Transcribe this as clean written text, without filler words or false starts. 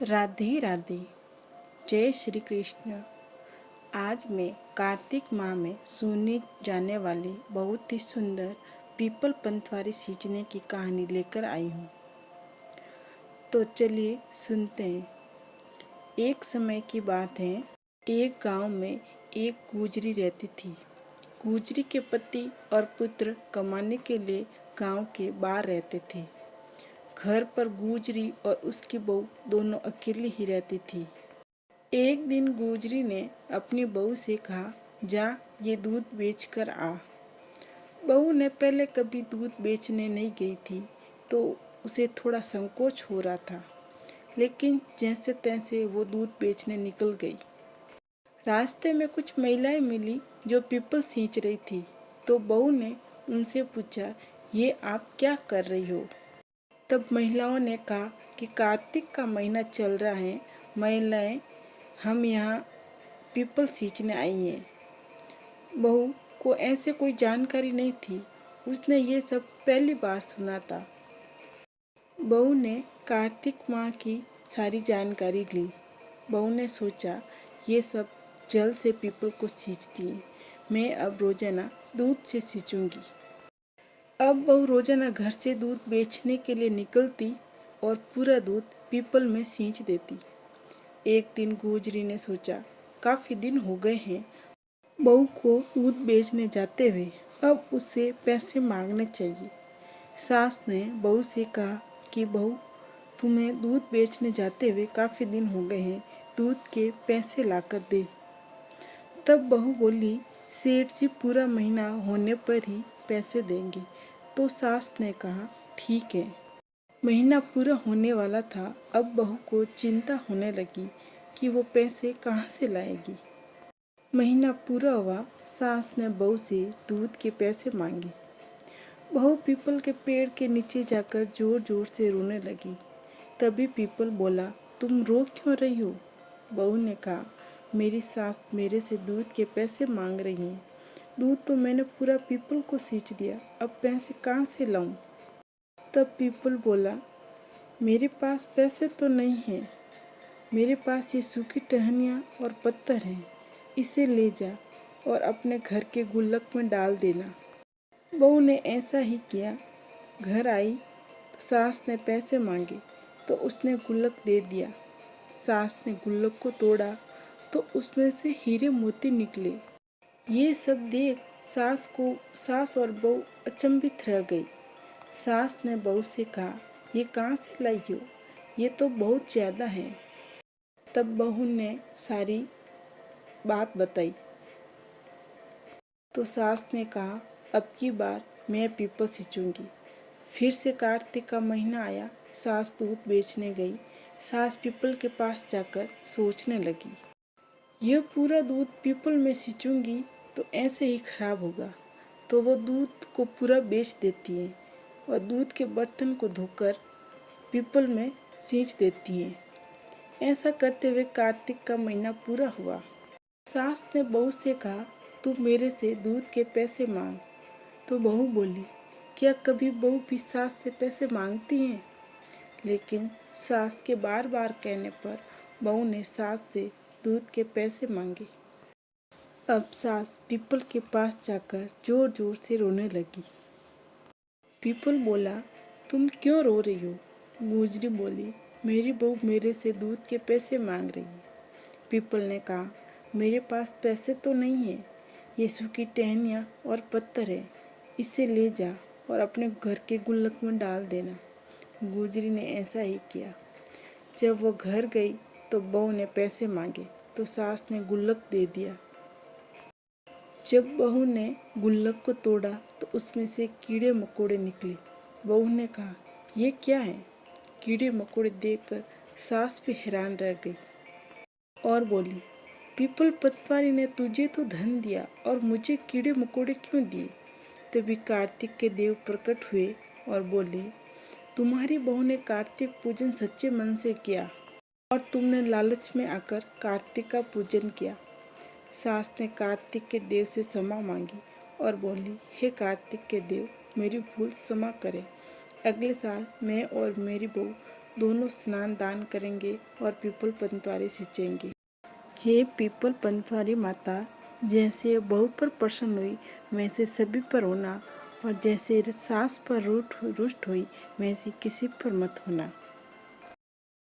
राधे राधे। जय श्री कृष्ण। आज मैं कार्तिक माह में सुनी जाने वाली बहुत ही सुंदर पीपल पंथवारी सींचने की कहानी लेकर आई हूँ। तो चलिए सुनते हैं। एक समय की बात है। एक गांव में एक गुजरी रहती थी। गुजरी के पति और पुत्र कमाने के लिए गांव के बाहर रहते थे। घर पर गुजरी और उसकी बहू दोनों अकेली ही रहती थी। एक दिन गुजरी ने अपनी बहू से कहा, जा ये दूध बेच कर आ। बहू ने पहले कभी दूध बेचने नहीं गई थी तो उसे थोड़ा संकोच हो रहा था, लेकिन जैसे तैसे वो दूध बेचने निकल गई। रास्ते में कुछ महिलाएं मिली जो पीपल सींच रही थी, तो बहू ने उनसे पूछा, ये आप क्या कर रही हो? तब महिलाओं ने कहा कि कार्तिक का महीना चल रहा है, महिलाएं हम यहाँ पीपल सींचने आई हैं। बहू को ऐसे कोई जानकारी नहीं थी, उसने ये सब पहली बार सुना था। बहू ने कार्तिक माह की सारी जानकारी ली। बहू ने सोचा, ये सब जल से पीपल को सींचती है, मैं अब रोजाना दूध से सींचूंगी। अब बहू रोजाना घर से दूध बेचने के लिए निकलती और पूरा दूध पीपल में सींच देती। एक दिन गुजरी ने सोचा, काफ़ी दिन हो गए हैं बहू को दूध बेचने जाते हुए, अब उससे पैसे मांगने चाहिए। सास ने बहू से कहा कि बहू, तुम्हें दूध बेचने जाते हुए काफ़ी दिन हो गए हैं, दूध के पैसे लाकर दे। तब बहू बोली, सेठ जी पूरा महीना होने पर ही पैसे देंगे। तो सास ने कहा, ठीक है। महीना पूरा होने वाला था। अब बहू को चिंता होने लगी कि वो पैसे कहाँ से लाएगी। महीना पूरा हुआ। सास ने बहू से दूध के पैसे मांगे। बहू पीपल के पेड़ के नीचे जाकर जोर जोर से रोने लगी। तभी पीपल बोला, तुम रो क्यों रही हो? बहू ने कहा, मेरी सास मेरे से दूध के पैसे मांग रही हैं। दूध तो मैंने पूरा पीपल को सींच दिया, अब पैसे कहाँ से लाऊं? तब पीपल बोला, मेरे पास पैसे तो नहीं हैं, मेरे पास ये सूखी टहनियाँ और पत्थर हैं, इसे ले जा और अपने घर के गुल्लक में डाल देना। बहू ने ऐसा ही किया। घर आई तो सास ने पैसे मांगे तो उसने गुल्लक दे दिया। सास ने गुल्लक को तोड़ा तो उसमें से हीरे मोती निकले। ये सब देख सास और बहू अचंभित रह गई। सास ने बहू से कहा, ये कहाँ से लाई हो? ये तो बहुत ज़्यादा है। तब बहू ने सारी बात बताई तो सास ने कहा, अब की बार मैं पीपल सींचूंगी। फिर से कार्तिक का महीना आया। सास दूध बेचने गई। सास पीपल के पास जाकर सोचने लगी, यह पूरा दूध पीपल में सींचूंगी तो ऐसे ही खराब होगा। तो वो दूध को पूरा बेच देती है और दूध के बर्तन को धोकर पीपल में सींच देती हैं। ऐसा करते हुए कार्तिक का महीना पूरा हुआ। सास ने बहू से कहा, तू मेरे से दूध के पैसे मांग। तो बहू बोली, क्या कभी बहू भी सास से पैसे मांगती हैं? लेकिन सास के बार बार कहने पर बहू ने सास से दूध के पैसे मांगे। अब सास पीपल के पास जाकर जोर जोर से रोने लगी। पीपल बोला, तुम क्यों रो रही हो? गुजरी बोली, मेरी बहू मेरे से दूध के पैसे मांग रही है। पीपल ने कहा, मेरे पास पैसे तो नहीं है, ये सूखी टहनियाँ और पत्थर है, इसे ले जा और अपने घर के गुल्लक में डाल देना। गुजरी ने ऐसा ही किया। जब वो घर गई तो बहू ने पैसे मांगे तो सास ने गुल्लक दे दिया। जब बहू ने गुल्लक को तोड़ा तो उसमें से कीड़े मकोड़े निकले। बहू ने कहा, ये क्या है? कीड़े मकोड़े देखकर सास भी हैरान रह गई और बोली, पीपल पतवारी ने तुझे तो धन दिया और मुझे कीड़े मकोड़े क्यों दिए? तभी कार्तिक के देव प्रकट हुए और बोले, तुम्हारी बहू ने कार्तिक पूजन सच्चे मन से किया और तुमने लालच में आकर कार्तिक का पूजन किया। सास ने कार्तिक के देव से क्षमा मांगी और बोली, हे कार्तिक के देव, मेरी भूल क्षमा करें। अगले साल मैं और मेरी बहू दोनों स्नान दान करेंगे और पीपल पंतवारी सींचेंगे। हे पीपल पंतवारी माता, जैसे बहू पर प्रसन्न हुई वैसे सभी पर होना, और जैसे सास पर रुष्ट हुई वैसे किसी पर मत होना।